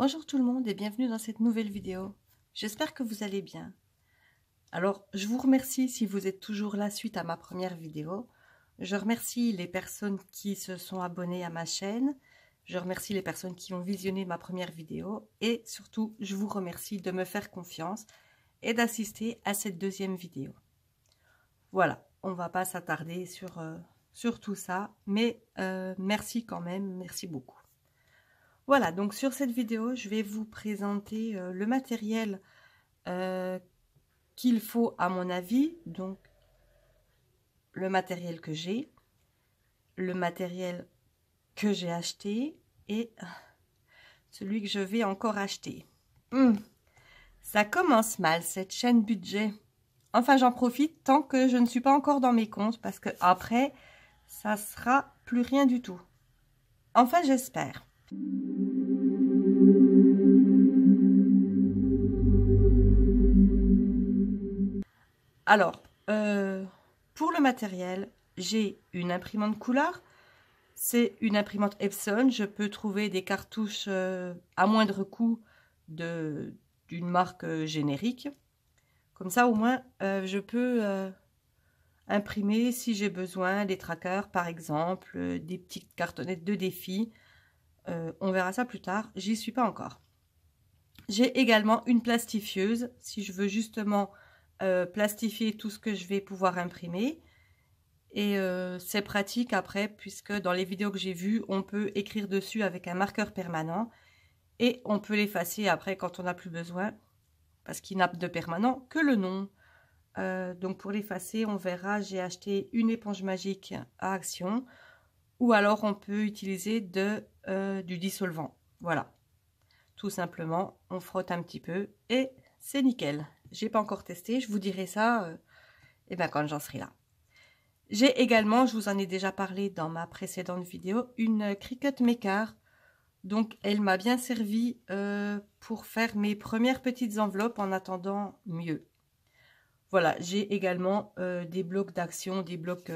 Bonjour tout le monde et bienvenue dans cette nouvelle vidéo. J'espère que vous allez bien. Alors, je vous remercie si vous êtes toujours là suite à ma première vidéo. Je remercie les personnes qui se sont abonnées à ma chaîne. Je remercie les personnes qui ont visionné ma première vidéo. Et surtout, je vous remercie de me faire confiance et d'assister à cette deuxième vidéo. Voilà, on va pas s'attarder sur tout ça, mais merci quand même, merci beaucoup. Voilà, donc sur cette vidéo, je vais vous présenter le matériel qu'il faut à mon avis. Donc, le matériel que j'ai, le matériel que j'ai acheté et celui que je vais encore acheter. Ça commence mal, cette chaîne budget. Enfin, j'en profite tant que je ne suis pas encore dans mes comptes parce que après, ça sera plus rien du tout. Enfin, j'espère. Alors, pour le matériel, j'ai une imprimante couleur. C'est une imprimante Epson. Je peux trouver des cartouches à moindre coût d'une marque générique. Comme ça, au moins, je peux imprimer, si j'ai besoin, des trackers, par exemple, des petites cartonnettes de défi. On verra ça plus tard. J'y suis pas encore. J'ai également une plastifieuse, si je veux justement plastifier tout ce que je vais pouvoir imprimer. Et c'est pratique après, puisque dans les vidéos que j'ai vues, on peut écrire dessus avec un marqueur permanent. Et on peut l'effacer après quand on n'a plus besoin, parce qu'il n'a de permanent que le nom. Donc pour l'effacer, on verra, j'ai acheté une éponge magique à Action. Ou alors on peut utiliser du dissolvant. Voilà. Tout simplement, on frotte un petit peu et c'est nickel. J'ai pas encore testé, je vous dirai ça quand j'en serai là. J'ai également, je vous en ai déjà parlé dans ma précédente vidéo, une Cricut Maker. Donc elle m'a bien servi pour faire mes premières petites enveloppes en attendant mieux. Voilà, j'ai également des blocs d'action, des blocs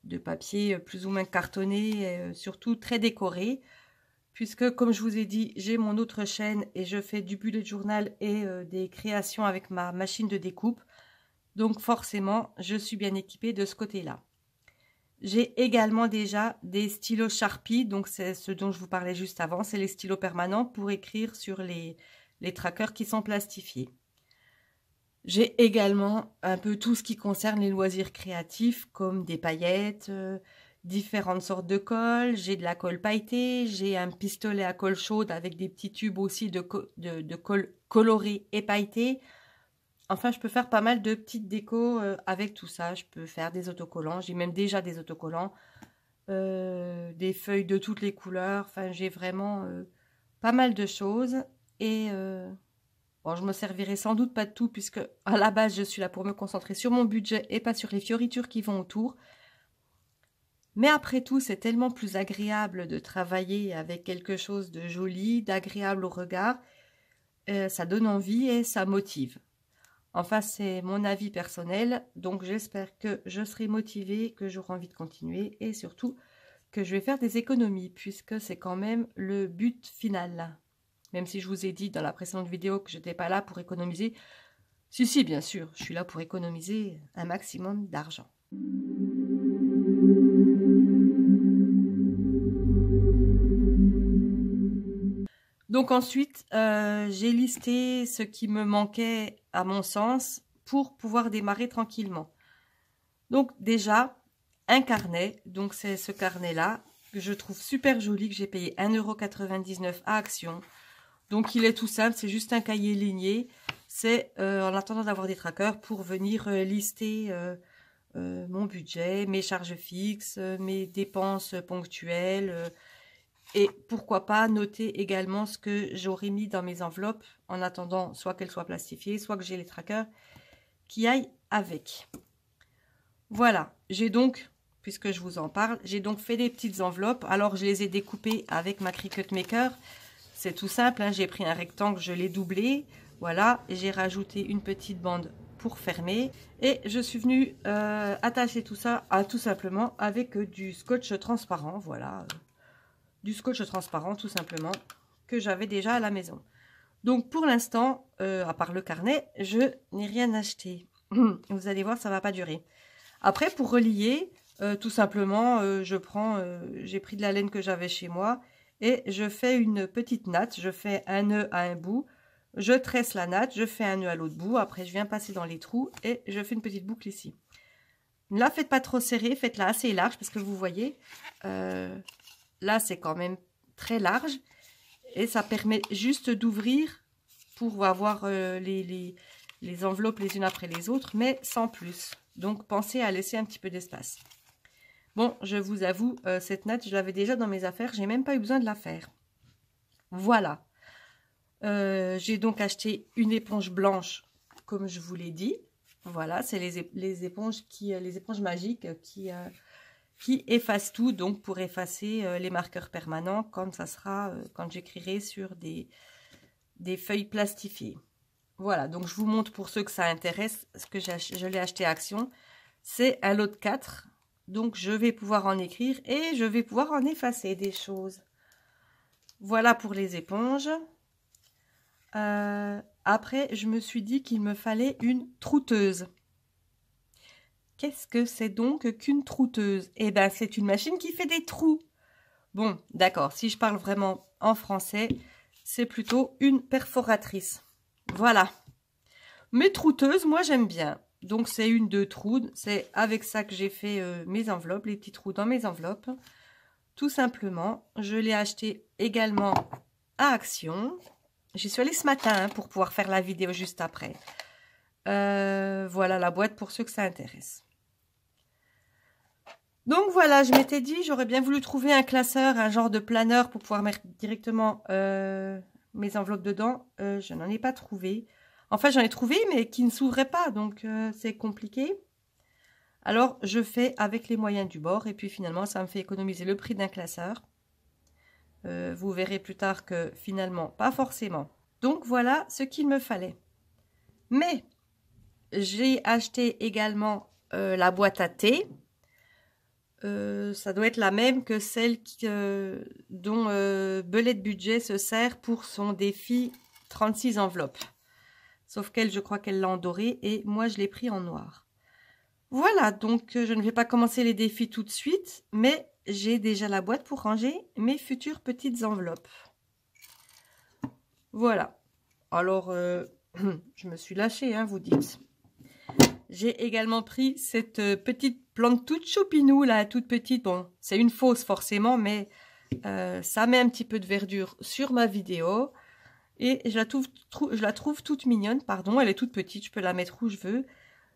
de papier plus ou moins cartonné, surtout très décorés. Puisque, comme je vous ai dit, j'ai mon autre chaîne et je fais du bullet journal et des créations avec ma machine de découpe. Donc forcément, je suis bien équipée de ce côté-là. J'ai également déjà des stylos Sharpie, donc c'est ce dont je vous parlais juste avant. C'est les stylos permanents pour écrire sur les trackers qui sont plastifiés. J'ai également un peu tout ce qui concerne les loisirs créatifs, comme des paillettes, différentes sortes de colle, j'ai de la colle pailletée, j'ai un pistolet à colle chaude avec des petits tubes aussi de colle colorée et pailletée. Enfin, je peux faire pas mal de petites décos avec tout ça. Je peux faire des autocollants, j'ai même déjà des autocollants, des feuilles de toutes les couleurs. Enfin, j'ai vraiment pas mal de choses. Et bon, je me servirai sans doute pas de tout puisque à la base, je suis là pour me concentrer sur mon budget et pas sur les fioritures qui vont autour. Mais après tout, c'est tellement plus agréable de travailler avec quelque chose de joli, d'agréable au regard. Ça donne envie et ça motive. Enfin, c'est mon avis personnel. Donc, j'espère que je serai motivée, que j'aurai envie de continuer et surtout que je vais faire des économies puisque c'est quand même le but final. Même si je vous ai dit dans la précédente vidéo que je n'étais pas là pour économiser. Si, bien sûr, je suis là pour économiser un maximum d'argent. Donc ensuite, j'ai listé ce qui me manquait à mon sens pour pouvoir démarrer tranquillement. Donc déjà, un carnet, donc c'est ce carnet-là que je trouve super joli, que j'ai payé 1,99 € à Action. Donc il est tout simple, c'est juste un cahier ligné. C'est en attendant d'avoir des trackers pour venir lister mon budget, mes charges fixes, mes dépenses ponctuelles. Et pourquoi pas noter également ce que j'aurais mis dans mes enveloppes en attendant soit qu'elles soient plastifiées, soit que j'ai les trackers qui aillent avec. Voilà, j'ai donc, puisque je vous en parle, j'ai donc fait des petites enveloppes. Alors je les ai découpées avec ma Cricut Maker. C'est tout simple, hein, j'ai pris un rectangle, je l'ai doublé. Voilà, j'ai rajouté une petite bande pour fermer. Et je suis venue attacher tout ça tout simplement avec du scotch transparent. Voilà. Du scotch transparent tout simplement que j'avais déjà à la maison. Donc pour l'instant, à part le carnet, je n'ai rien acheté. Vous allez voir, ça va pas durer. Après, pour relier, tout simplement, j'ai pris de la laine que j'avais chez moi et je fais une petite natte. Je fais un nœud à un bout, je tresse la natte, je fais un nœud à l'autre bout. Après, je viens passer dans les trous et je fais une petite boucle ici. Ne la faites pas trop serrée, faites-la assez large parce que vous voyez, là, c'est quand même très large. Et ça permet juste d'ouvrir pour avoir les enveloppes les unes après les autres, mais sans plus. Donc, pensez à laisser un petit peu d'espace. Bon, je vous avoue, cette natte, je l'avais déjà dans mes affaires. J'ai même pas eu besoin de la faire. Voilà. J'ai donc acheté une éponge blanche, comme je vous l'ai dit. Voilà, c'est les éponges magiques qui efface tout, donc pour effacer les marqueurs permanents quand ça sera quand j'écrirai sur des feuilles plastifiées. Voilà, donc je vous montre pour ceux que ça intéresse, ce que je l'ai acheté à Action. C'est un lot de 4, donc je vais pouvoir en écrire et je vais pouvoir en effacer des choses. Voilà pour les éponges. Après, je me suis dit qu'il me fallait une trouteuse. Qu'est-ce que c'est donc qu'une trouteuse? Eh bien, c'est une machine qui fait des trous. Bon, d'accord, si je parle vraiment en français, c'est plutôt une perforatrice. Voilà. Mes trouteuses, moi, j'aime bien. Donc, c'est une de trous. C'est avec ça que j'ai fait mes enveloppes, les petits trous dans mes enveloppes. Tout simplement, je l'ai acheté également à Action. J'y suis allée ce matin hein, pour pouvoir faire la vidéo juste après. Voilà la boîte pour ceux que ça intéresse. Donc voilà, je m'étais dit, j'aurais bien voulu trouver un classeur, un genre de planeur pour pouvoir mettre directement mes enveloppes dedans. Je n'en ai pas trouvé. Enfin, j'en ai trouvé, mais qui ne s'ouvrait pas, donc c'est compliqué. Alors, je fais avec les moyens du bord, et puis finalement, ça me fait économiser le prix d'un classeur. Vous verrez plus tard que finalement, pas forcément. Donc voilà ce qu'il me fallait. Mais, j'ai acheté également la boîte à thé. Ça doit être la même que celle dont Belette Budget se sert pour son défi 36 enveloppes. Sauf qu'elle, je crois qu'elle l'a en doré et moi, je l'ai pris en noir. Voilà, donc je ne vais pas commencer les défis tout de suite, mais j'ai déjà la boîte pour ranger mes futures petites enveloppes. Voilà. Alors, je me suis lâchée, hein, vous dites. J'ai également pris cette petite plante toute choupinou, là, toute petite. Bon, c'est une fausse forcément, mais ça met un petit peu de verdure sur ma vidéo. Et je la trouve toute mignonne, pardon. Elle est toute petite, je peux la mettre où je veux.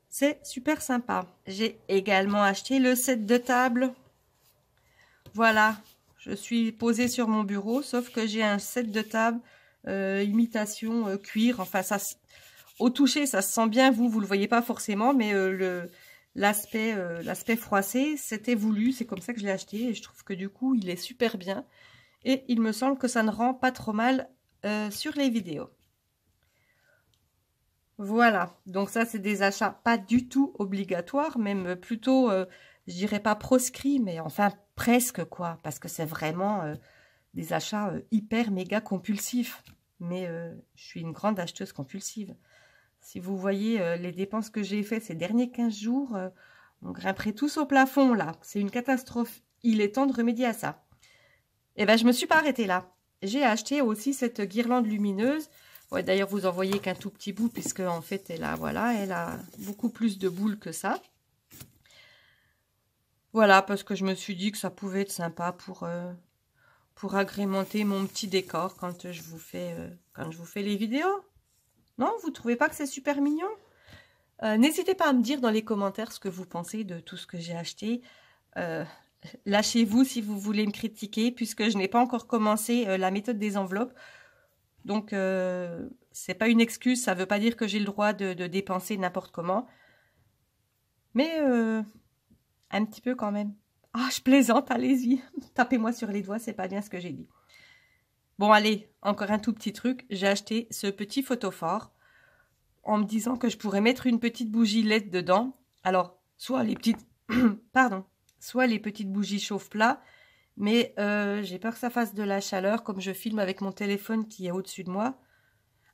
C'est super sympa. J'ai également acheté le set de table. Voilà, je suis posée sur mon bureau, sauf que j'ai un set de table imitation cuir. Enfin, ça... Au toucher, ça se sent bien, vous le voyez pas forcément, mais l'aspect froissé, c'était voulu, c'est comme ça que je l'ai acheté, et je trouve que du coup, il est super bien. Et il me semble que ça ne rend pas trop mal sur les vidéos. Voilà, donc ça, c'est des achats pas du tout obligatoires, même plutôt, je dirais pas proscrits, mais enfin presque quoi, parce que c'est vraiment des achats hyper méga compulsifs. Mais je suis une grande acheteuse compulsive. Si vous voyez les dépenses que j'ai faites ces derniers 15 jours, on grimperait tous au plafond, là. C'est une catastrophe. Il est temps de remédier à ça. Et bien, je ne me suis pas arrêtée là. J'ai acheté aussi cette guirlande lumineuse. Ouais, d'ailleurs, vous en voyez qu'un tout petit bout, puisque en fait, elle a beaucoup plus de boules que ça. Voilà, parce que je me suis dit que ça pouvait être sympa pour agrémenter mon petit décor quand je vous fais les vidéos. Non, vous trouvez pas que c'est super mignon? N'hésitez pas à me dire dans les commentaires ce que vous pensez de tout ce que j'ai acheté. Lâchez-vous si vous voulez me critiquer, puisque je n'ai pas encore commencé la méthode des enveloppes. Donc, c'est pas une excuse, ça veut pas dire que j'ai le droit de dépenser n'importe comment. Mais un petit peu quand même. Ah, je plaisante, allez-y. Tapez-moi sur les doigts, c'est pas bien ce que j'ai dit. Bon, allez, encore un tout petit truc. J'ai acheté ce petit photophore en me disant que je pourrais mettre une petite bougie LED dedans. Alors, soit les petites... Pardon. Soit les petites bougies chauffe-plat, Mais j'ai peur que ça fasse de la chaleur, comme je filme avec mon téléphone qui est au-dessus de moi.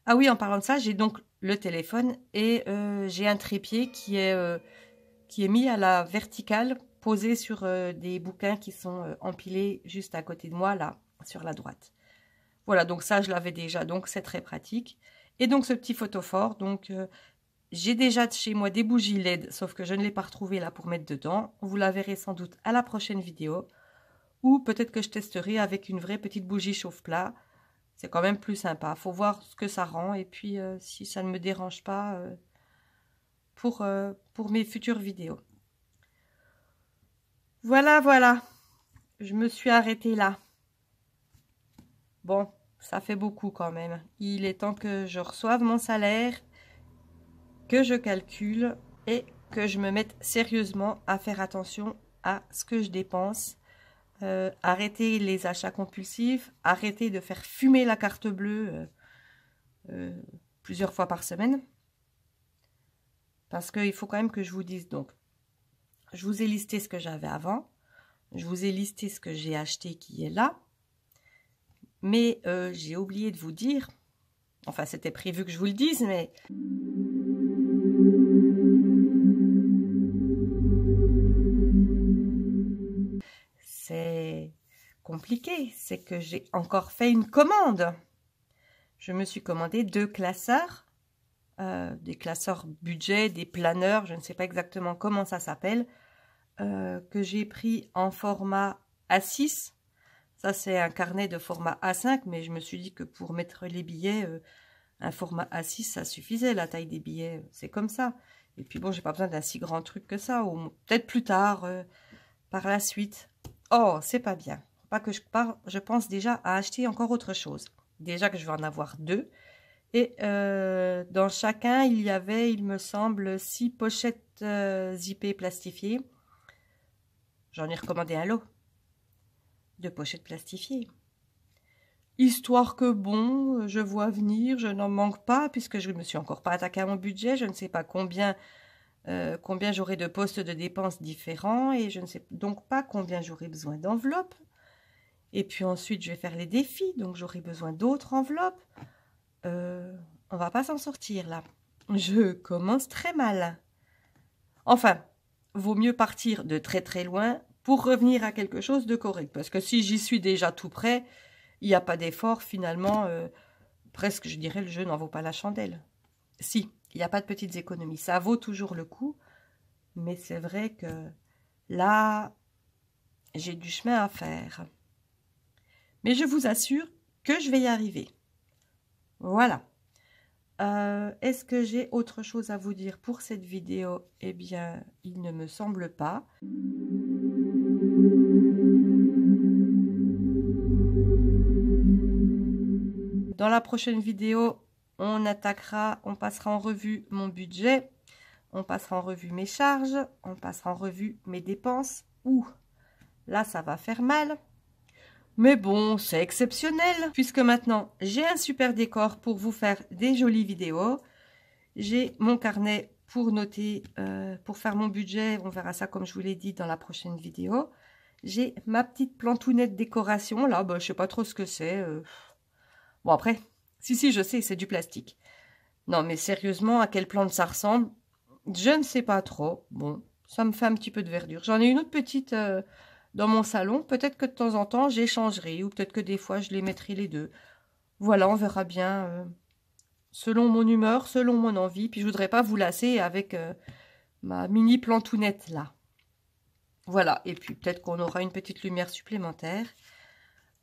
Ah oui, en parlant de ça, j'ai donc le téléphone et j'ai un trépied qui est mis à la verticale, posé sur des bouquins qui sont empilés juste à côté de moi, là, sur la droite. Voilà, donc ça, je l'avais déjà, donc c'est très pratique. Et donc ce petit photophore, donc j'ai déjà de chez moi des bougies LED, sauf que je ne l'ai pas retrouvé là pour mettre dedans. Vous la verrez sans doute à la prochaine vidéo. Ou peut-être que je testerai avec une vraie petite bougie chauffe-plat. C'est quand même plus sympa. Faut voir ce que ça rend et puis si ça ne me dérange pas pour mes futures vidéos. Voilà, voilà. Je me suis arrêtée là. Bon, ça fait beaucoup quand même. Il est temps que je reçoive mon salaire, que je calcule et que je me mette sérieusement à faire attention à ce que je dépense. Arrêter les achats compulsifs, arrêter de faire fumer la carte bleue plusieurs fois par semaine. Parce qu'il faut quand même que je vous dise, donc, je vous ai listé ce que j'avais avant, je vous ai listé ce que j'ai acheté qui est là, mais j'ai oublié de vous dire, enfin c'était prévu que je vous le dise, mais... c'est compliqué, c'est que j'ai encore fait une commande. Je me suis commandé 2 classeurs, des classeurs budget, des planeurs, je ne sais pas exactement comment ça s'appelle, que j'ai pris en format A6. Ça, c'est un carnet de format A5, mais je me suis dit que pour mettre les billets, un format A6, ça suffisait, la taille des billets, c'est comme ça. Et puis bon, j'ai pas besoin d'un si grand truc que ça, ou peut-être plus tard, par la suite. Oh, c'est pas bien. Faut pas que je pense déjà à acheter encore autre chose. Déjà que je vais en avoir 2. Et dans chacun, il y avait, il me semble, 6 pochettes zippées plastifiées. J'en ai recommandé un lot de pochettes plastifiées. Histoire que, bon, je vois venir, je n'en manque pas, puisque je ne me suis encore pas attaqué à mon budget. Je ne sais pas combien j'aurai de postes de dépenses différents, et je ne sais donc pas combien j'aurai besoin d'enveloppes. Et puis ensuite, je vais faire les défis, donc j'aurai besoin d'autres enveloppes. On va pas s'en sortir, là. Je commence très mal. Enfin, vaut mieux partir de très très loin pour revenir à quelque chose de correct. Parce que si j'y suis déjà tout près, il n'y a pas d'effort, finalement, presque, je dirais, le jeu n'en vaut pas la chandelle. Si, il n'y a pas de petites économies. Ça vaut toujours le coup, mais c'est vrai que là, j'ai du chemin à faire. Mais je vous assure que je vais y arriver. Voilà. Est-ce que j'ai autre chose à vous dire pour cette vidéo? Eh bien, il ne me semble pas. Dans la prochaine vidéo, on passera en revue mon budget, on passera en revue mes charges, on passera en revue mes dépenses. Ouh, là, ça va faire mal. Mais bon, c'est exceptionnel, puisque maintenant, j'ai un super décor pour vous faire des jolies vidéos. J'ai mon carnet pour noter, pour faire mon budget. On verra ça, comme je vous l'ai dit, dans la prochaine vidéo. J'ai ma petite plantounette décoration. Là, bah, je sais pas trop ce que c'est. Bon, après, si, je sais, c'est du plastique. Non, mais sérieusement, à quelle plante ça ressemble? Je ne sais pas trop. Bon, ça me fait un petit peu de verdure. J'en ai une autre petite... dans mon salon, peut-être que de temps en temps, j'échangerai, ou peut-être que des fois, je les mettrai les deux. Voilà, on verra bien, selon mon humeur, selon mon envie. Puis je voudrais pas vous lasser avec ma mini plantounette là. Voilà, et puis peut-être qu'on aura une petite lumière supplémentaire.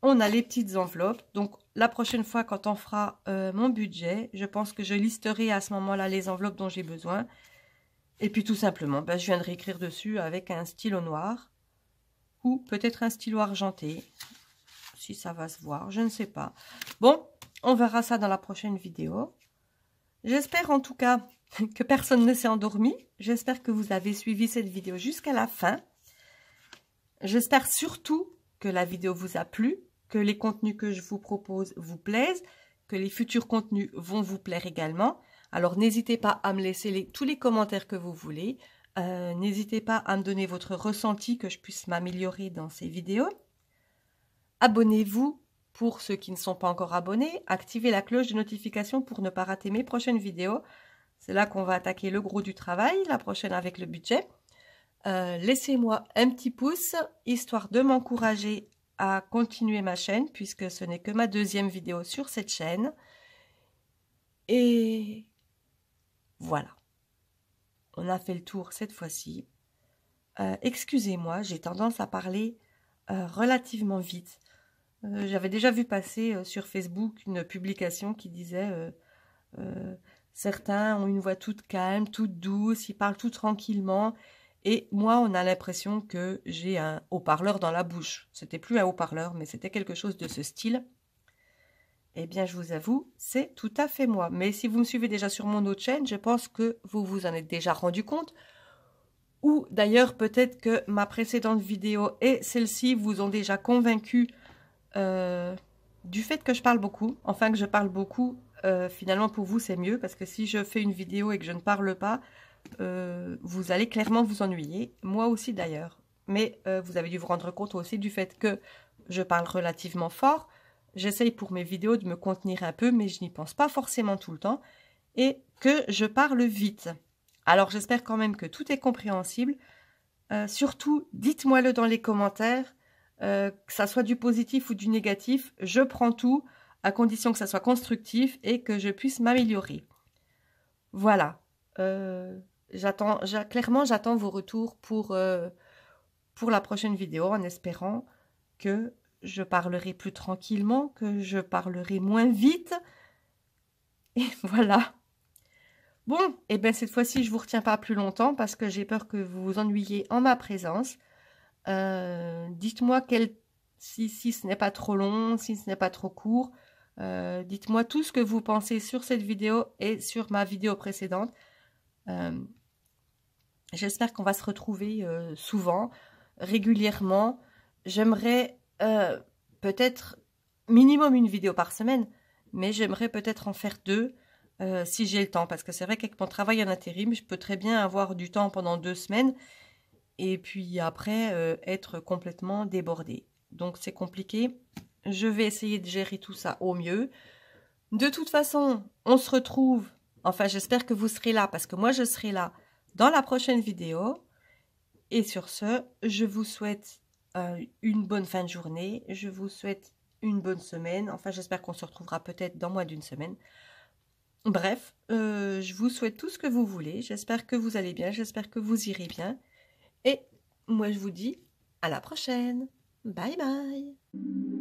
On a les petites enveloppes. Donc, la prochaine fois, quand on fera mon budget, je pense que je listerai à ce moment-là les enveloppes dont j'ai besoin. Et puis, tout simplement, ben, je viendrai écrire dessus avec un stylo noir. Ou peut-être un stylo argenté, si ça va se voir, je ne sais pas. Bon, on verra ça dans la prochaine vidéo. J'espère en tout cas que personne ne s'est endormi. J'espère que vous avez suivi cette vidéo jusqu'à la fin. J'espère surtout que la vidéo vous a plu, que les contenus que je vous propose vous plaisent, que les futurs contenus vont vous plaire également. Alors n'hésitez pas à me laisser tous les commentaires que vous voulez. N'hésitez pas à me donner votre ressenti, que je puisse m'améliorer dans ces vidéos. abonnez-vous pour ceux qui ne sont pas encore abonnés. Activez la cloche de notification pour ne pas rater mes prochaines vidéos. C'est là qu'on va attaquer le gros du travail, la prochaine avec le budget. Laissez-moi un petit pouce, histoire de m'encourager à continuer ma chaîne, puisque ce n'est que ma deuxième vidéo sur cette chaîne. Et voilà. On a fait le tour cette fois-ci. Excusez-moi, j'ai tendance à parler relativement vite. J'avais déjà vu passer sur Facebook une publication qui disait certains ont une voix toute calme, toute douce, ils parlent tout tranquillement. Et moi, on a l'impression que j'ai un haut-parleur dans la bouche. C'était plus un haut-parleur, mais c'était quelque chose de ce style. Eh bien, je vous avoue, c'est tout à fait moi. Mais si vous me suivez déjà sur mon autre chaîne, je pense que vous vous en êtes déjà rendu compte. Ou d'ailleurs, peut-être que ma précédente vidéo et celle-ci vous ont déjà convaincu du fait que je parle beaucoup. Enfin, que je parle beaucoup, finalement, pour vous, c'est mieux. Parce que si je fais une vidéo et que je ne parle pas, vous allez clairement vous ennuyer. Moi aussi, d'ailleurs. Mais vous avez dû vous rendre compte aussi du fait que je parle relativement fort. J'essaye pour mes vidéos de me contenir un peu, mais je n'y pense pas forcément tout le temps. Et que je parle vite. Alors, j'espère quand même que tout est compréhensible. Surtout, dites-moi-le dans les commentaires, que ça soit du positif ou du négatif. Je prends tout, à condition que ça soit constructif et que je puisse m'améliorer. Voilà. Clairement, j'attends vos retours pour la prochaine vidéo, en espérant que je parlerai plus tranquillement, que je parlerai moins vite. Et voilà. Bon, et bien cette fois-ci, je vous retiens pas plus longtemps parce que j'ai peur que vous vous ennuyiez en ma présence. Dites-moi si ce n'est pas trop long, si ce n'est pas trop court. Dites-moi tout ce que vous pensez sur cette vidéo et sur ma vidéo précédente. J'espère qu'on va se retrouver souvent, régulièrement. J'aimerais peut-être minimum une vidéo par semaine, mais j'aimerais peut-être en faire 2 si j'ai le temps. Parce que c'est vrai qu'avec mon travail en intérim, je peux très bien avoir du temps pendant 2 semaines et puis après être complètement débordée. Donc c'est compliqué. Je vais essayer de gérer tout ça au mieux. De toute façon, on se retrouve, enfin j'espère que vous serez là parce que moi je serai là dans la prochaine vidéo. Et sur ce, je vous souhaite une bonne fin de journée. Je vous souhaite une bonne semaine. Enfin, j'espère qu'on se retrouvera peut-être dans moins d'une semaine. Bref, je vous souhaite tout ce que vous voulez. J'espère que vous allez bien. J'espère que vous irez bien. Et moi, je vous dis à la prochaine. Bye bye.